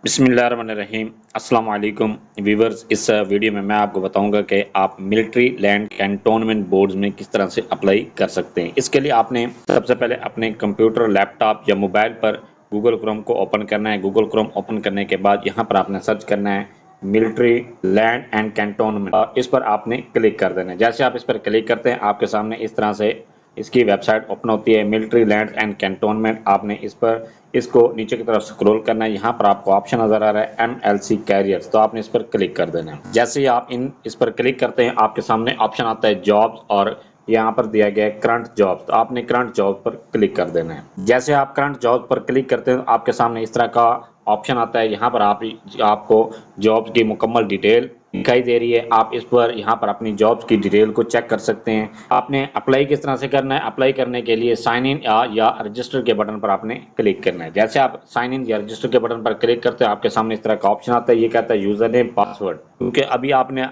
बिस्मिल्लाहिर्रहमानिर्रहीम। अस्सलाम वालेकुम व्यूवर्स। इस वीडियो में मैं आपको बताऊंगा कि आप मिलिट्री लैंड कैंटोनमेंट बोर्ड्स में किस तरह से अप्लाई कर सकते हैं। इसके लिए आपने सबसे पहले अपने कंप्यूटर, लैपटॉप या मोबाइल पर गूगल क्रोम को ओपन करना है। गूगल क्रोम ओपन करने के बाद यहाँ पर आपने सर्च करना है मिलिट्री लैंड एंड कैंटोनमेंट और इस पर आपने क्लिक कर देना है। जैसे आप इस पर क्लिक करते हैं आपके सामने इस तरह से इसकी वेबसाइट ओपन होती है, मिलिट्री लैंड एंड कैंटोनमेंट। आपने इस पर इसको नीचे की तरफ स्क्रॉल करना है। यहाँ पर आपको ऑप्शन नजर आ रहा है MLC कैरियर्स, तो आपने इस पर क्लिक कर देना है। जैसे ही आप इस पर क्लिक करते हैं आपके सामने ऑप्शन आता है जॉब्स और यहाँ पर दिया गया है करंट जॉब्स, तो आपने करंट जॉब पर क्लिक कर देना है। जैसे आप करंट जॉब पर क्लिक करते हैं तो आपके सामने इस तरह का ऑप्शन आता है। यहाँ पर आपको जॉब्स की मुकम्मल डिटेल दिखाई दे रही है। आप इस पर यहाँ पर अपनी जॉब्स की डिटेल को चेक कर सकते हैं। आपने अप्लाई किस तरह से करना है, अप्लाई करने के लिए साइन इन या रजिस्टर के बटन पर आपने क्लिक करना है। जैसे आप साइन इन या रजिस्टर के बटन पर क्लिक करते हैं आपके सामने इस तरह का ऑप्शन आता है। ये कहता है यूजर नेम पासवर्ड, क्योंकि अभी आपने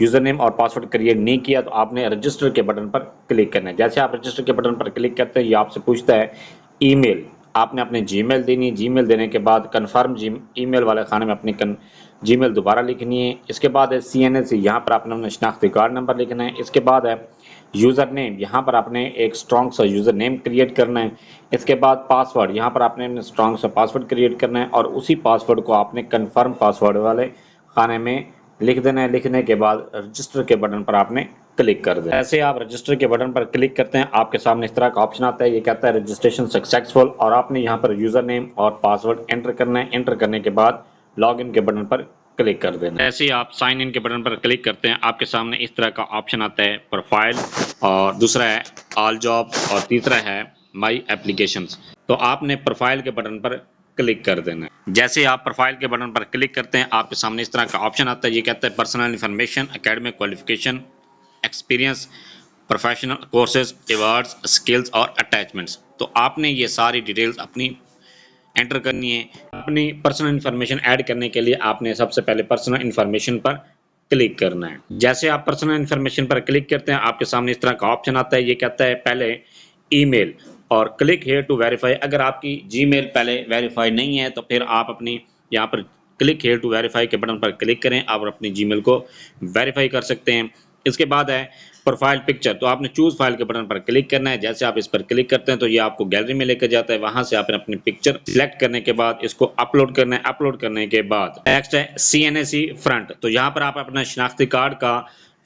यूजर नेम और पासवर्ड क्रिएट नहीं किया तो आपने रजिस्टर के बटन पर क्लिक करना है। जैसे आप रजिस्टर के बटन पर क्लिक करते हैं ये आपसे पूछता है ईमेल, आपने अपने जीमेल देनी है। जीमेल देने के बाद कन्फर्म ईमेल वाले खाने में अपनी जीमेल दोबारा लिखनी है। इसके बाद है CNC, यहाँ पर आपने अपना शनाख्ती कार्ड नंबर लिखना है। इसके बाद है यूज़र नेम, यहाँ पर आपने एक स्ट्रॉन्ग सा यूज़र नेम क्रिएट करना है। इसके बाद पासवर्ड, यहाँ पर आपने स्ट्रॉन्ग सा पासवर्ड क्रिएट करना है और उसी पासवर्ड को आपने कन्फर्म पासवर्ड वाले खाने में लिख देना है। लिखने के बाद रजिस्टर के बटन पर आपने क्लिक कर दें। ऐसे आप रजिस्टर के बटन पर क्लिक करते हैं आपके सामने इस तरह का ऑप्शन आता है। ये कहता है रजिस्ट्रेशन सक्सेसफुल और आपने यहाँ पर यूजर नेम और पासवर्ड एंटर करना है। एंटर करने के बाद लॉग इन के बटन पर क्लिक कर देना। ऐसे ही आप साइन इन के बटन पर क्लिक करते हैं आपके सामने इस तरह का ऑप्शन आता है प्रोफाइल, और दूसरा है ऑल जॉब और तीसरा है माई एप्लीकेशंस। तो आपने प्रोफाइल के बटन पर क्लिक कर देना है। जैसे आप प्रोफाइल के बटन पर क्लिक करते हैं आपके सामने इस तरह का ऑप्शन आता है। ये कहता है personal information, academic qualification, experience, professional courses, awards, skills और अटैचमेंट्स। तो आपने ये सारी डिटेल्स अपनी एंटर करनी है। अपनी पर्सनल इन्फॉर्मेशन ऐड करने के लिए आपने सबसे पहले पर्सनल इन्फॉर्मेशन पर क्लिक करना है। जैसे आप पर्सनल इन्फॉर्मेशन पर क्लिक करते हैं आपके सामने इस तरह का ऑप्शन आता है। ये कहता है पहले ईमेल और क्लिक हेयर टू वेरीफाई। अगर आपकी जीमेल पहले वेरीफाई नहीं है तो फिर आप अपनी यहाँ पर क्लिक हेयर टू वेरीफाई के बटन पर क्लिक करें, आप अपनी जीमेल को वेरीफाई कर सकते हैं। इसके बाद है प्रोफाइल पिक्चर, तो आपने चूज फाइल के बटन पर क्लिक करना है। जैसे आप इस पर क्लिक करते हैं तो ये आपको गैलरी में लेकर जाता है। वहां से आपने अपनी पिक्चर सिलेक्ट करने के बाद इसको अपलोड करना है। अपलोड करने के बाद नेक्स्ट है CNC फ्रंट, तो यहाँ पर आप अपना शनाख्ती कार्ड का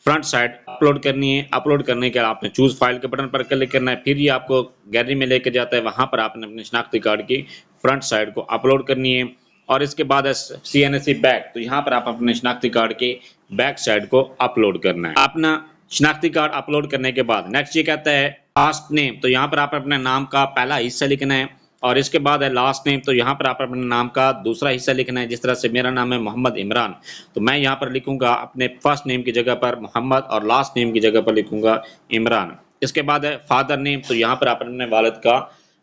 फ्रंट साइड अपलोड करनी है। अपलोड करने के बाद आपने चूज फाइल के बटन पर क्लिक करना है। फिर ये आपको गैलरी में लेकर जाता है, वहां पर आपने अपने शनाख्ती कार्ड की फ्रंट साइड को अपलोड करनी है। और इसके बाद है CNC बैक, तो यहाँ पर आप अपने शनाख्ती कार्ड के बैक साइड को अपलोड करना है। अपना शनाख्ती कार्ड अपलोड करने के बाद नेक्स्ट ये कहता है लास्ट नेम, तो यहाँ पर आप अपने नाम का पहला हिस्सा लिखना है। और इसके बाद है लास्ट नेम, तो यहाँ पर आप अपने नाम का दूसरा हिस्सा लिखना है। जिस तरह से मेरा नाम है मोहम्मद इमरान, तो मैं यहाँ पर लिखूंगा अपने फर्स्ट नेम की जगह पर मोहम्मद और लास्ट नेम की जगह पर लिखूंगा इमरान। इसके बाद है फादर नेम, तो यहाँ पर आप अपने वालिद का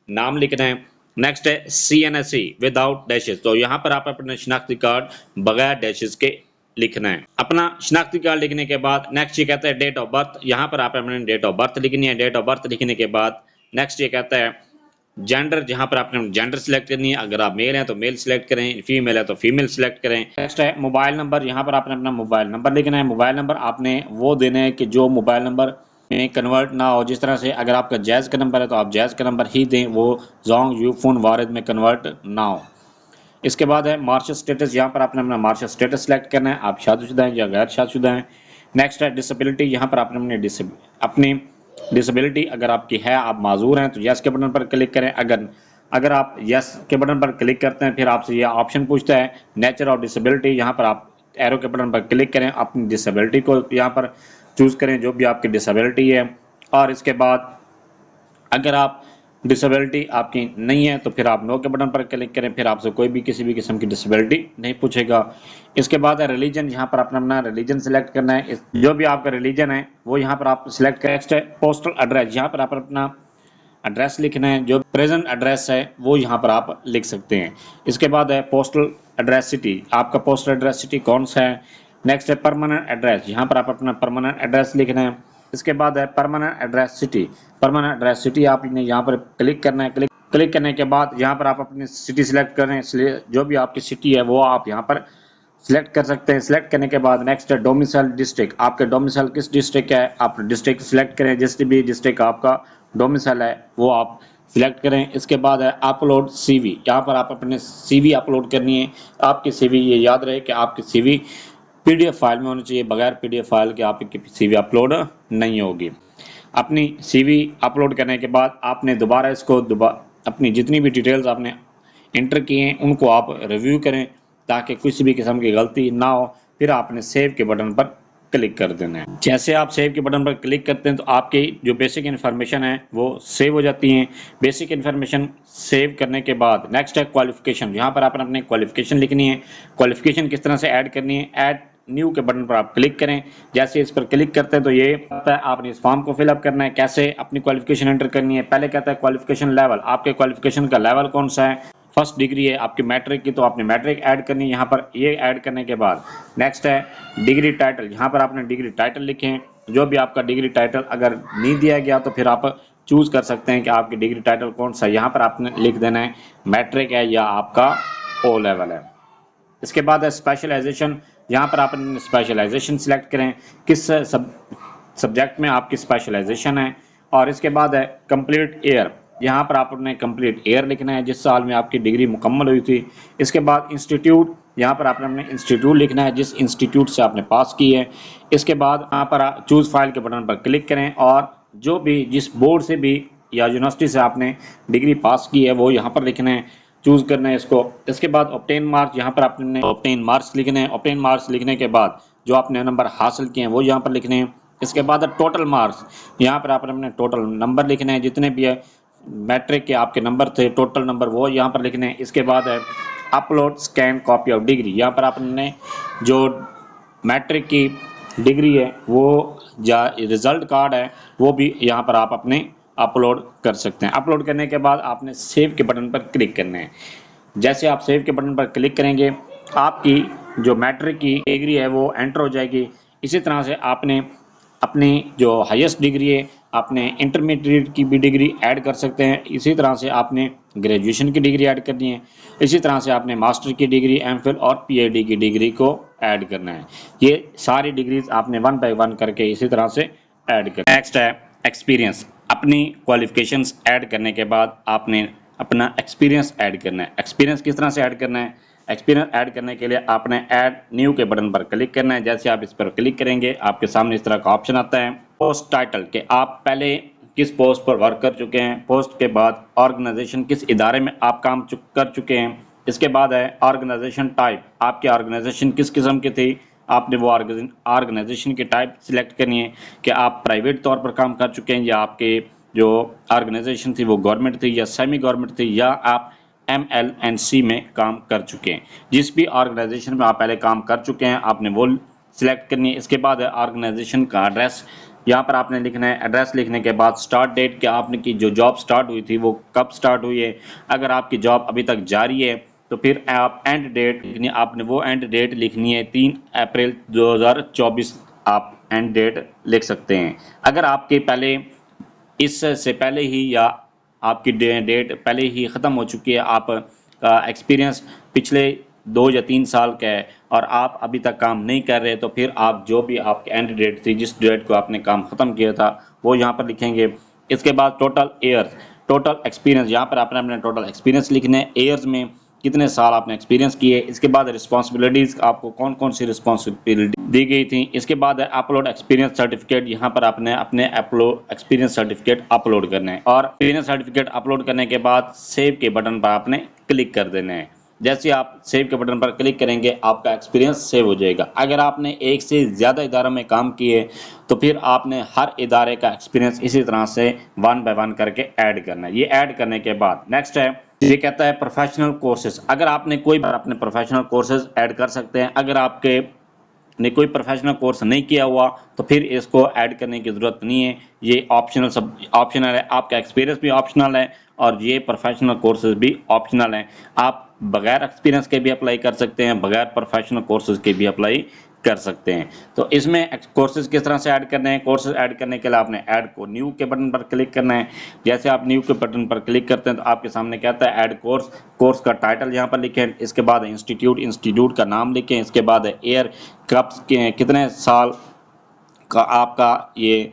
नाम लिखना है। नेक्स्ट है CNC विदाउट डैशेस, तो यहाँ पर आप अपने शनाख्ती कार्ड बगैर डैशेस के लिखना है। अपना शनाख्ती कार्ड लिखने के बाद नेक्स्ट ये कहता है डेट ऑफ बर्थ, यहाँ पर आप अपने डेट ऑफ बर्थ लिखनी है। डेट ऑफ बर्थ लिखने के बाद नेक्स्ट ये कहता है जेंडर, जहाँ पर आपने जेंडर सिलेक्ट करनी है। अगर आप मेल हैं तो मेल सिलेक्ट करें, फीमेल है तो फीमेल सिलेक्ट करें। नेक्स्ट है मोबाइल नंबर, यहाँ पर आपने अपना मोबाइल नंबर लिखना है। मोबाइल नंबर आपने वो देना है कि जो मोबाइल नंबर में कन्वर्ट ना हो। जिस तरह से अगर आपका जैज़ का नंबर है तो आप जैज़ का नंबर ही दें, वो जोंग यूफोन वारिद में कन्वर्ट ना हो। इसके बाद है मार्शल स्टेटस, यहाँ पर आपने अपना मार्शल स्टेटस सेलेक्ट करना है, आप शादीशुदा हैं या गैर शादीशुदा हैं। नेक्स्ट है डिसेबिलिटी, यहाँ पर आपने अपनी डिसेबिलिटी अगर आपकी है, आप माजूर हैं तो यस के बटन पर क्लिक करें। अगर आप यस के बटन पर क्लिक करते हैं फिर आपसे ये ऑप्शन पूछता है नेचर ऑफ डिसेबिलिटी, यहाँ पर आप एरो के बटन पर क्लिक करें, अपनी डिसेबिलिटी को यहाँ पर चूज़ करें जो भी आपकी डिसेबिलिटी है। और इसके बाद अगर आप डिसेबिलिटी आपकी नहीं है तो फिर आप नो के बटन पर क्लिक करें, फिर आपसे कोई भी किसी भी किस्म की डिसेबिलिटी नहीं पूछेगा। इसके बाद है रिलीजन, यहाँ पर अपना रिलीजन सेलेक्ट करना है। जो भी आपका रिलीजन है वो यहाँ पर आप सिलेक्ट करें। नेक्स्ट है पोस्टल एड्रेस, यहाँ पर आप अपना एड्रेस लिखना है। जो प्रेजेंट एड्रेस है वो यहाँ पर आप लिख सकते हैं। इसके बाद है पोस्टल एड्रेस सिटी, आपका पोस्टल एड्रेस सिटी कौन सा है। नेक्स्ट है परमानेंट एड्रेस, यहाँ पर आप अपना परमानेंट एड्रेस लिखना है। इसके बाद है permanent address city, permanent address city आपने यहाँ पर क्लिक करना है। क्लिक क्लिक करने के बाद यहाँ पर आप अपनी सिटी सिलेक्ट करें, इसलिए जो भी आपकी सिटी है वो आप यहाँ पर सिलेक्ट कर सकते हैं। सिलेक्ट करने के बाद नेक्स्ट है डोमिसाइल डिस्ट्रिक्ट, आपके डोमिसाइल किस डिस्ट्रिक्ट है आप डिस्ट्रिक्ट सिलेक्ट करें, जिस भी डिस्ट्रिक्ट आपका डोमिसाइल है वो आप सिलेक्ट करें। इसके बाद है अपलोड सीवी, यहाँ पर आप अपने सीवी अपलोड करनी है। आपकी सीवी ये याद रहे कि आपकी सीवी पीडीएफ फाइल में होनी चाहिए, बगैर पीडीएफ फाइल के आपकी सीवी अपलोड नहीं होगी। अपनी सीवी अपलोड करने के बाद आपने दोबारा इसको अपनी जितनी भी डिटेल्स आपने इंटर किए हैं उनको आप रिव्यू करें ताकि किसी भी किस्म की गलती ना हो। फिर आपने सेव के बटन पर क्लिक कर देना है। जैसे आप सेव के बटन पर क्लिक करते हैं तो आपकी जो बेसिक इन्फॉर्मेशन है वो सेव हो जाती हैं। बेसिक इन्फॉर्मेशन सेव करने के बाद नेक्स्ट है क्वालिफिकेशन, यहाँ पर आपने अपने क्वालिफिकेशन लिखनी है। क्वालिफिकेशन किस तरह से ऐड करनी है, ऐड न्यू के बटन पर आप क्लिक करें। जैसे इस पर क्लिक करते हैं तो ये आता है आपने इस फॉर्म को फिलअप करना है, कैसे अपनी क्वालिफिकेशन एंटर करनी है। पहले कहता है क्वालिफिकेशन लेवल, आपके क्वालिफिकेशन का लेवल कौन सा है। फर्स्ट डिग्री है आपकी मैट्रिक की तो आपने मैट्रिक ऐड करनी है यहाँ पर। ये ऐड करने के बाद नेक्स्ट है डिग्री टाइटल, यहाँ पर आपने डिग्री टाइटल लिखें। जो भी आपका डिग्री टाइटल अगर नहीं दिया गया तो फिर आप चूज कर सकते हैं कि आपकी डिग्री टाइटल कौन सा है। यहाँ पर आपने लिख देना है मैट्रिक है या आपका ओ लेवल है। इसके बाद है स्पेशलाइजेशन, यहाँ पर आप स्पेशलाइजेशन सिलेक्ट करें, किस सब्जेक्ट में आपकी स्पेशलाइजेशन है। और इसके बाद है कंप्लीट ईयर, यहाँ पर आपने कंप्लीट ईयर लिखना है जिस साल में आपकी डिग्री मुकम्मल हुई थी। इसके बाद इंस्टीट्यूट, यहाँ पर आपने अपने इंस्टीट्यूट लिखना है जिस इंस्टीट्यूट से आपने पास की है। इसके बाद यहाँ पर चूज़ फाइल के बटन पर क्लिक करें और जो भी जिस बोर्ड से भी या यूनिवर्सिटी से आपने डिग्री पास की है वो यहाँ पर लिखना है, चूज करना है इसको। इसके बाद ऑब्टेन मार्क्स, यहाँ पर आपने ऑब्टेन मार्क्स लिखने हैं। ऑब्टेन मार्क्स लिखने के बाद जो आपने नंबर हासिल किए हैं वो यहाँ पर लिखने हैं। इसके बाद टोटल मार्क्स, यहाँ पर आपने अपने टोटल नंबर लिखने हैं, जितने भी है मैट्रिक के आपके नंबर थे टोटल नंबर वो यहाँ पर लिखने हैं। इसके बाद है upload scan copy of degree, यहाँ पर आपने जो मैट्रिक की डिग्री है वो या रिजल्ट कार्ड है वो भी यहाँ पर आप अपने अपलोड कर सकते हैं। अपलोड करने के बाद आपने सेव के बटन पर क्लिक करना है। जैसे आप सेव के बटन पर क्लिक करेंगे आपकी जो मैट्रिक की डिग्री है वो एंटर हो जाएगी। इसी तरह से आपने अपनी जो हाईएस्ट डिग्री है आपने इंटरमीडिएट की भी डिग्री ऐड कर सकते हैं। इसी तरह से आपने ग्रेजुएशन की डिग्री ऐड करनी है। इसी तरह से आपने मास्टर की डिग्री, एमफिल और पीएचडी की डिग्री को ऐड करना है। ये सारी डिग्रीज आपने वन बाय वन करके इसी तरह से ऐड करना है। नेक्स्ट है एक्सपीरियंस, अपनी क्वालिफिकेशंस ऐड करने के बाद आपने अपना एक्सपीरियंस ऐड करना है। एक्सपीरियंस किस तरह से ऐड करना है, एक्सपीरियंस ऐड करने के लिए आपने ऐड न्यू के बटन पर क्लिक करना है। जैसे आप इस पर क्लिक करेंगे आपके सामने इस तरह का ऑप्शन आता है पोस्ट टाइटल के आप पहले किस पोस्ट पर वर्क कर चुके हैं, पोस्ट के बाद ऑर्गेनाइजेशन किस इदारे में आप काम कर चुके हैं। इसके बाद है ऑर्गेनाइजेशन टाइप, आपकी ऑर्गेनाइजेशन किस किस्म की थी, आपने वो ऑर्गेनाइजेशन की टाइप सिलेक्ट करनी है कि आप प्राइवेट तौर पर काम कर चुके हैं या आपके जो ऑर्गेनाइजेशन थी वो गवर्नमेंट थी या सेमी गवर्नमेंट थी या आप MLNC में काम कर चुके हैं। जिस भी ऑर्गेनाइजेशन में आप पहले काम कर चुके हैं आपने वो सिलेक्ट करनी है। इसके बाद है ऑर्गेनाइजेशन का एड्रेस, यहाँ पर आपने लिखना है। एड्रेस लिखने के बाद स्टार्ट डेट, कि आपने की जो जॉब स्टार्ट हुई थी वो कब स्टार्ट हुई है। अगर आपकी जॉब अभी तक जारी है तो फिर आप एंड डेट लिखनी, आपने वो एंड डेट लिखनी है 3 अप्रैल 2024 आप एंड डेट लिख सकते हैं। अगर आपके पहले इससे पहले ही या आपकी डेट पहले ही ख़त्म हो चुकी है, आप एक्सपीरियंस पिछले 2 या 3 साल का है और आप अभी तक काम नहीं कर रहे तो फिर आप जो भी आपकी एंड डेट थी जिस डेट को आपने काम ख़त्म किया था वो यहाँ पर लिखेंगे। इसके बाद टोटल ईयर्स, टोटल एक्सपीरियंस, यहाँ पर आपने अपने टोटल एक्सपीरियंस लिखने हैं, ईयर्स में कितने साल आपने एक्सपीरियंस किए। इसके बाद रिस्पॉन्सिबिलिटीज़, आपको कौन कौन सी रिस्पॉन्सिबिलिटी दी गई थी। इसके बाद है अपलोड एक्सपीरियंस सर्टिफिकेट, यहाँ पर आपने अपने अपलोड एक्सपीरियंस सर्टिफिकेट अपलोड करना है और एक्सपीरियंस सर्टिफिकेट अपलोड करने के बाद सेव के बटन पर आपने क्लिक कर देना है। जैसे आप सेव के बटन पर क्लिक करेंगे आपका एक्सपीरियंस सेव हो जाएगा। अगर आपने एक से ज़्यादा इदारों में काम किए तो फिर आपने हर इदारे का एक्सपीरियंस इसी तरह से वन बाय वन करके ऐड करना है। ये ऐड करने के बाद नेक्स्ट है, ये कहता है प्रोफेशनल कोर्सेज। अगर आपने कोई अपने प्रोफेशनल कोर्सेज ऐड कर सकते हैं। अगर आपके ने कोई प्रोफेशनल कोर्स नहीं किया हुआ तो फिर इसको ऐड करने की ज़रूरत नहीं है। ये ऑप्शनल है, आपका एक्सपीरियंस भी ऑप्शनल है और ये प्रोफेशनल कोर्सेज भी ऑप्शनल हैं। आप बगैर एक्सपीरियंस के भी अप्लाई कर सकते हैं, बगैर प्रोफेशनल कोर्सेज के भी अप्लाई कर सकते हैं। तो इसमें कोर्सेज किस तरह से ऐड करने हैं, कोर्सेज ऐड करने के लिए आपने ऐड को न्यू के बटन पर क्लिक करना है। जैसे आप न्यू के बटन पर क्लिक करते हैं तो आपके सामने कहता है ऐड कोर्स, कोर्स का टाइटल यहाँ पर लिखें, इसके बाद इंस्टीट्यूट, इंस्टीट्यूट का नाम लिखें, इसके बाद ईयर कब कितने साल का आपका ये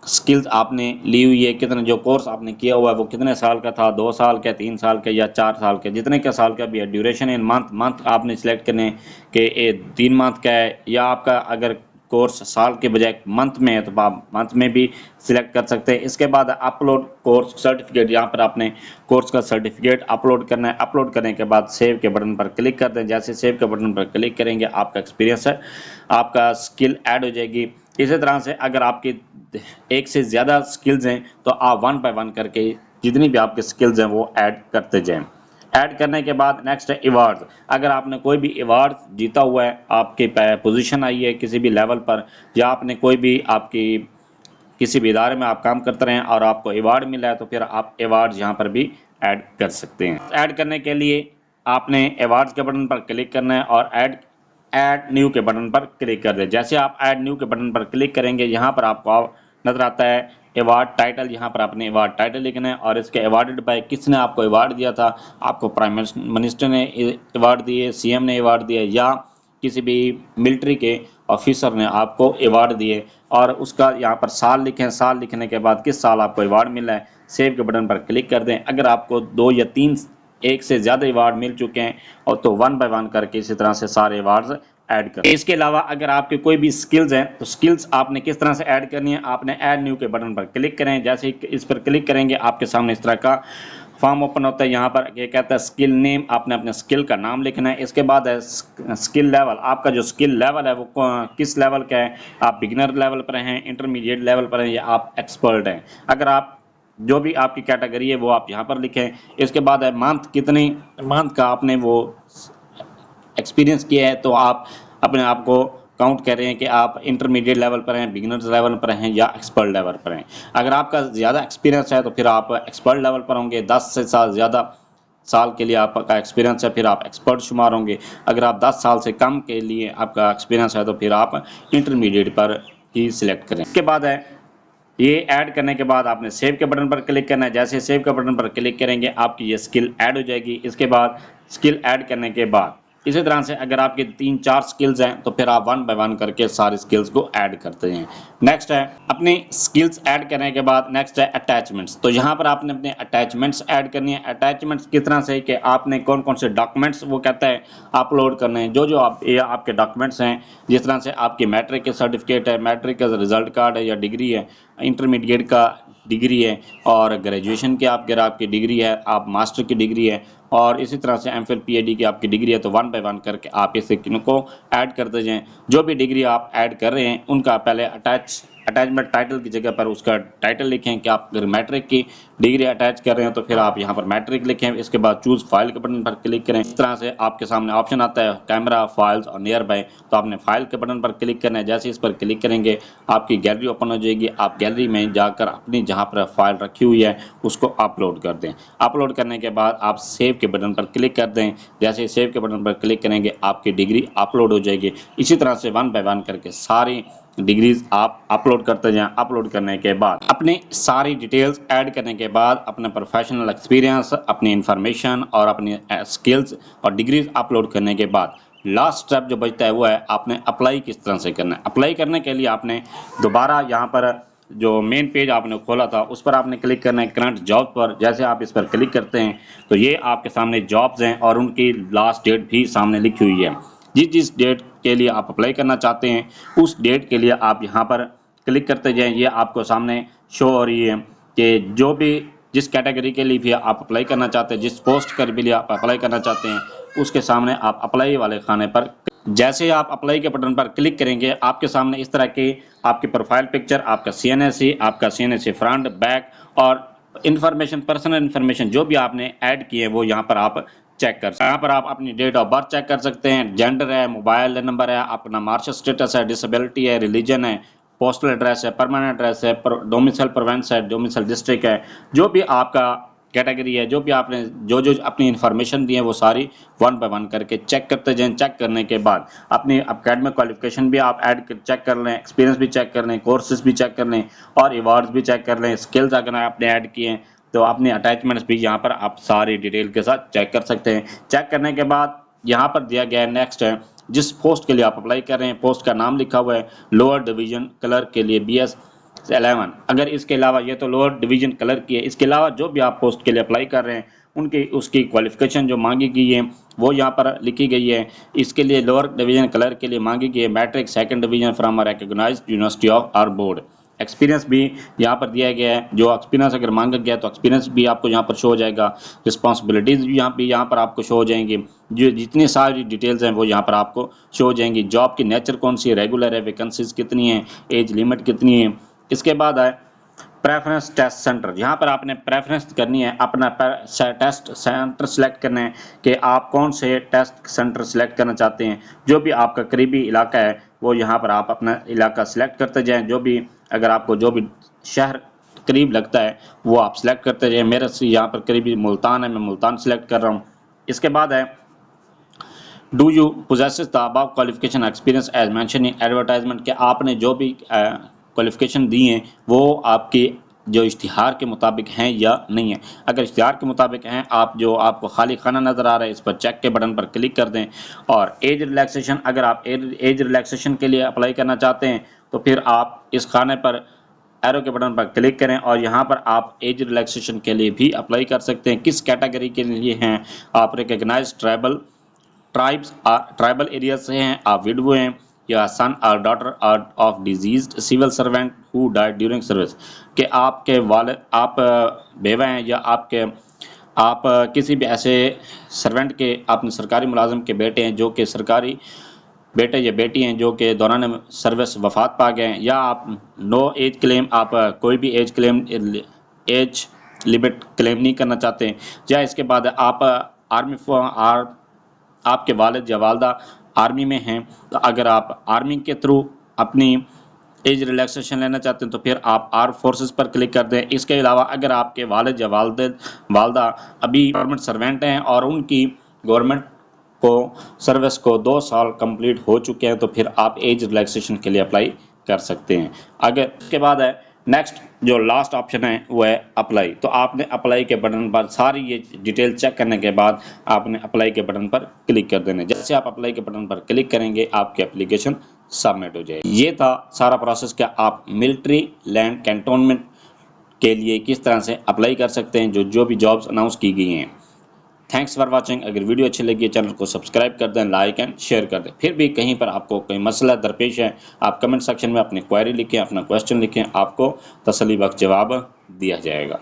स्किल्स आपने ली हुई है, कितने जो कोर्स आपने किया हुआ है वो कितने साल का था, 2 साल का, 3 साल का या 4 साल का, जितने का साल का भी है। ड्यूरेशन इन मंथ आपने सिलेक्ट करने कि ये 3 मंथ का है, या आपका अगर कोर्स साल के बजाय मंथ में है तो आप मंथ में भी सिलेक्ट कर सकते हैं। इसके बाद अपलोड कोर्स सर्टिफिकेट, यहाँ पर आपने कोर्स का सर्टिफिकेट अपलोड करना है। अपलोड करने के बाद सेव के बटन पर क्लिक कर दें। जैसे सेव के बटन पर क्लिक करेंगे आपका एक्सपीरियंस है, आपका स्किल ऐड हो जाएगी। इसी तरह से अगर आपकी एक से ज़्यादा स्किल्स हैं तो आप 1 बाय 1 करके जितनी भी आपके स्किल्स हैं वो ऐड करते जाएं। ऐड करने के बाद नेक्स्ट है अवार्ड। अगर आपने कोई भी अवार्ड जीता हुआ है, आपके पोजीशन आई है किसी भी लेवल पर, या आपने कोई भी आपकी किसी भी इदारे में आप काम करते रहें और आपको अवार्ड मिला है तो फिर आप अवार्ड यहाँ पर भी ऐड कर सकते हैं। ऐड करने के लिए आपने अवार्ड के बटन पर क्लिक करना है और ऐड न्यू के बटन पर क्लिक कर दें। जैसे आप ऐड न्यू के बटन पर क्लिक करेंगे यहाँ पर आपको नजर आता है अवार्ड टाइटल, यहाँ पर आपने अवार्ड टाइटल लिखना है और इसके अवार्डेड बाय किसने आपको अवार्ड दिया था। आपको प्राइम मिनिस्टर ने अवार्ड दिए, सीएम ने अवार्ड दिए, या किसी भी मिलिट्री के ऑफिसर ने आपको अवार्ड दिए, और उसका यहाँ पर साल लिखें। साल लिखने के बाद किस साल आपको अवार्ड मिला है, सेव के बटन पर क्लिक कर दें। अगर आपको 2 या 3 एक से ज़्यादा अवार्ड मिल चुके हैं और तो 1 बाय 1 करके इसी तरह से सारे अवार्ड्स ऐड करें। इसके अलावा अगर आपके कोई भी स्किल्स हैं तो स्किल्स आपने किस तरह से ऐड करनी है, आपने ऐड न्यू के बटन पर क्लिक करें। जैसे ही इस पर क्लिक करेंगे आपके सामने इस तरह का फॉर्म ओपन होता है। यहाँ पर ये कहता है स्किल नेम, आपने अपने स्किल का नाम लिखना है। इसके बाद है स्किल लेवल, आपका जो स्किल लेवल है वो किस लेवल का है, आप बिगिनर लेवल पर हैं, इंटरमीडिएट लेवल पर हैं, या आप एक्सपर्ट हैं। अगर आप जो भी आपकी कैटेगरी है वो आप यहाँ पर लिखें। इसके बाद है मंथ, कितनी मंथ का आपने वो एक्सपीरियंस किया है, तो आप अपने आप को काउंट कर रहे हैं कि आप इंटरमीडिएट लेवल पर हैं, बिगिनर्स लेवल पर हैं, या एक्सपर्ट लेवल पर हैं। अगर आपका ज़्यादा एक्सपीरियंस है तो फिर आप एक्सपर्ट लेवल पर होंगे। 10 से ज़्यादा साल के लिए आपका एक्सपीरियंस है फिर आप एक्सपर्ट शुमार होंगे। अगर आप 10 साल से कम के लिए आपका एक्सपीरियंस है तो फिर आप इंटरमीडिएट पर ही सिलेक्ट करें। इसके बाद है ये ऐड करने के बाद आपने सेव के बटन पर क्लिक करना है। जैसे सेव के बटन पर क्लिक करेंगे आपकी ये स्किल ऐड हो जाएगी। इसके बाद स्किल ऐड करने के बाद इसी तरह से अगर आपके 3-4 स्किल्स हैं तो फिर आप 1 बाय 1 करके सारी स्किल्स को ऐड करते हैं। नेक्स्ट है अपनी स्किल्स ऐड करने के बाद नेक्स्ट है अटैचमेंट्स। तो यहाँ पर आपने अपने अटैचमेंट्स ऐड करनी है। अटैचमेंट्स किस तरह से कि आपने कौन कौन से डॉक्यूमेंट्स वो कहता है अपलोड करने हैं। जो आप ये आपके डॉक्यूमेंट्स हैं, जिस तरह से आपकी मैट्रिक के सर्टिफिकेट है, मैट्रिक का रिजल्ट कार्ड है या डिग्री है, इंटरमीडिएट का डिग्री है, और ग्रेजुएशन की अगर आपकी डिग्री है, आप मास्टर की डिग्री है, और इसी तरह से एमफिल पीएचडी की आपकी डिग्री है, तो 1 बाय 1 करके आप इसे को ऐड करते जाएं। जो भी डिग्री आप ऐड कर रहे हैं उनका पहले अटैचमेंट टाइटल की जगह पर उसका टाइटल लिखें कि आप अगर मैट्रिक की डिग्री अटैच कर रहे हैं तो फिर आप यहाँ पर मैट्रिक लिखें। इसके बाद चूज़ फाइल के बटन पर क्लिक करें। इस तरह से आपके सामने ऑप्शन आता है कैमरा, फाइल्स और नियर बाय, तो आपने फाइल के बटन पर क्लिक करना है। जैसे इस पर क्लिक करेंगे आपकी गैलरी ओपन हो जाएगी। आप गैलरी में जाकर अपनी जहाँ पर फाइल रखी हुई है उसको अपलोड कर दें। अपलोड करने के बाद आप सेव के बटन पर क्लिक कर दें। जैसे सेव के बटन पर क्लिक करेंगे आपकी डिग्री अपलोड हो जाएगी। इसी तरह से 1 बाय 1 करके सारी डिग्रीज आप अपलोड करते जाएं। अपलोड करने के बाद अपनी सारी डिटेल्स ऐड करने के बाद अपने प्रोफेशनल एक्सपीरियंस, अपनी इंफॉर्मेशन और अपनी स्किल्स और डिग्रीज अपलोड करने के बाद लास्ट स्टेप जो बचता है वो है आपने अप्लाई किस तरह से करना है। अप्लाई करने के लिए आपने दोबारा यहाँ पर जो मेन पेज आपने खोला था उस पर आपने क्लिक करना है करंट जॉब पर। जैसे आप इस पर क्लिक करते हैं तो ये आपके सामने जॉब्स हैं और उनकी लास्ट डेट भी सामने लिखी हुई है। जिस डेट के लिए आप अप्लाई करना चाहते हैं उस डेट के लिए आप यहाँ पर क्लिक करते जाएं। ये आपको सामने शो हो रही है कि जो भी जिस कैटेगरी के लिए भी आप अप्लाई करना चाहते हैं, जिस पोस्ट के लिए आप अप्लाई करना चाहते हैं, उसके सामने आप अप्लाई वाले खाने पर जैसे आप अप्लाई के बटन पर क्लिक करेंगे आपके सामने इस तरह की आपकी प्रोफाइल पिक्चर, आपका CNSE फ्रंट बैक और इन्फॉर्मेशन, पर्सनल इन्फॉर्मेशन जो भी आपने ऐड किए वो यहाँ पर आप चेक कर सकते हैं। यहाँ पर आप अपनी डेट ऑफ बर्थ चेक कर सकते हैं, जेंडर है, मोबाइल नंबर है, अपना मार्शल स्टेटस है, डिसेबिलिटी है, रिलीजन है, पोस्टल एड्रेस है, परमानेंट एड्रेस है, डोमिसाइल प्रोविंस है, डोमिसाइल डिस्ट्रिक्ट है। जो भी आपका कैटेगरी है, जो भी आपने जो जो अपनी इन्फॉर्मेशन दी है वो सारी वन बाय वन करके चेक करते जाएं। चेक करने के बाद अपनी एकेडमिक क्वालिफिकेशन भी आप चेक कर लें, एक्सपीरियंस भी चेक कर लें, कोर्सेज भी चेक कर लें और अवार्ड्स भी चेक कर लें। स्किल्स अगर आपने ऐड किए हैं तो अपने अटैचमेंट्स भी यहाँ पर आप सारी डिटेल के साथ चेक कर सकते हैं। चेक करने के बाद यहाँ पर दिया गया है नेक्स्ट है, जिस पोस्ट के लिए आप अप्लाई कर रहे हैं पोस्ट का नाम लिखा हुआ है लोअर डिवीजन क्लर्क के लिए BS11। अगर इसके अलावा ये तो लोअर डिवीजन क्लर्क की है, इसके अलावा जो भी आप पोस्ट के लिए अप्लाई कर रहे हैं उनकी उसकी क्वालिफिकेशन जो मांगी गई है वो यहाँ पर लिखी गई है। इसके लिए लोअर डिवीजन क्लर्क के लिए मांगी गई है matric second division from recognised university of our board. Experience भी यहाँ पर दिया गया है, जो एक्सपीरियंस अगर मांगा गया तो एक्सपीरियंस भी आपको यहाँ पर शो हो जाएगा। रिस्पॉन्सिबिलिटीज़ भी यहाँ पर आपको शो हो जाएंगी। जो जितनी सारी डिटेल्स हैं वो यहाँ पर आपको शो हो जाएंगी। जॉब की नेचर कौन सी है, रेगुलर है, वैकेंसीज कितनी है, एज लिमिट कितनी है। इसके बाद है प्रेफरेंस टेस्ट सेंटर। यहाँ पर आपने प्रेफरेंस करनी है, अपना टेस्ट सेंटर सेलेक्ट करना है कि आप कौन से टेस्ट सेंटर सेलेक्ट करना चाहते हैं। जो भी आपका करीबी इलाका है वो यहाँ पर आप अपना इलाका सेलेक्ट करते जाएं। जो भी अगर आपको जो भी शहर करीब लगता है वो आप सेलेक्ट करते जाएं। मेरे से यहाँ पर करीबी मुल्तान है, मैं मुल्तान सेलेक्ट कर रहा हूँ। इसके बाद है do you possesses the above qualification experience as mentioned in advertisement, कि आपने जो भी क्वालिफिकेशन दी हैं वो आपके जो इश्तिहार के मुताबिक हैं या नहीं है। अगर इश्तिहार के मुताबिक हैं, आप जो आपको खाली खाना नज़र आ रहा है इस पर चेक के बटन पर क्लिक कर दें। और एज रिलैक्सेशन, अगर आप एज रिलैक्सेशन के लिए अप्लाई करना चाहते हैं तो फिर आप इस खाने पर एरो के बटन पर क्लिक करें और यहाँ पर आप एज रिलैक्सेशन के लिए भी अप्लाई कर सकते हैं। किस कैटेगरी के लिए हैं आप? रिकग्नाइज ट्राइबल एरिया से हैं, आप विडो हैं, या सन और daughter of deceased civil servant who died during service, कि आपके वालिद आप बेवा हैं या आप किसी भी ऐसे सर्वेंट के आपने सरकारी मुलाजिम के बेटे हैं जो कि सरकारी बेटे या बेटी हैं जो कि दौरान सर्विस वफात पा गए हैं, या आप नो एज क्लेम, आप कोई भी एज लिमिट क्लेम नहीं करना चाहते हैं, या इसके बाद आप आपके वालिद या वालदा आर्मी में हैं तो अगर आप आर्मी के थ्रू अपनी एज रिलैक्सेशन लेना चाहते हैं तो फिर आप आर्म फोर्सेस पर क्लिक कर दें। इसके अलावा अगर आपके वालिद या वालदा अभी गवर्नमेंट सर्वेंट हैं और उनकी गवर्नमेंट को सर्विस को 2 साल कंप्लीट हो चुके हैं तो फिर आप एज रिलैक्सेशन के लिए अप्लाई कर सकते हैं। अगर इसके बाद है नेक्स्ट जो लास्ट ऑप्शन है वो है अप्लाई। तो आपने अप्लाई के बटन पर सारी ये डिटेल चेक करने के बाद आपने अप्लाई के बटन पर क्लिक कर देना। जैसे आप अप्लाई के बटन पर क्लिक करेंगे आपकी एप्लीकेशन सबमिट हो जाएगी। ये था सारा प्रोसेस कि आप मिलिट्री लैंड कैंटोनमेंट के लिए किस तरह से अप्लाई कर सकते हैं जो भी जॉब्स अनाउंस की गई हैं। Thanks for watching. अगर वीडियो अच्छी लगी है चैनल को सब्सक्राइब कर दें, लाइक एंड शेयर कर दें। फिर भी कहीं पर आपको कोई मसला दरपेश है आप कमेंट सेक्शन में अपनी क्वेरी लिखें, अपना क्वेश्चन लिखें, आपको तसल्ली बख्श जवाब दिया जाएगा।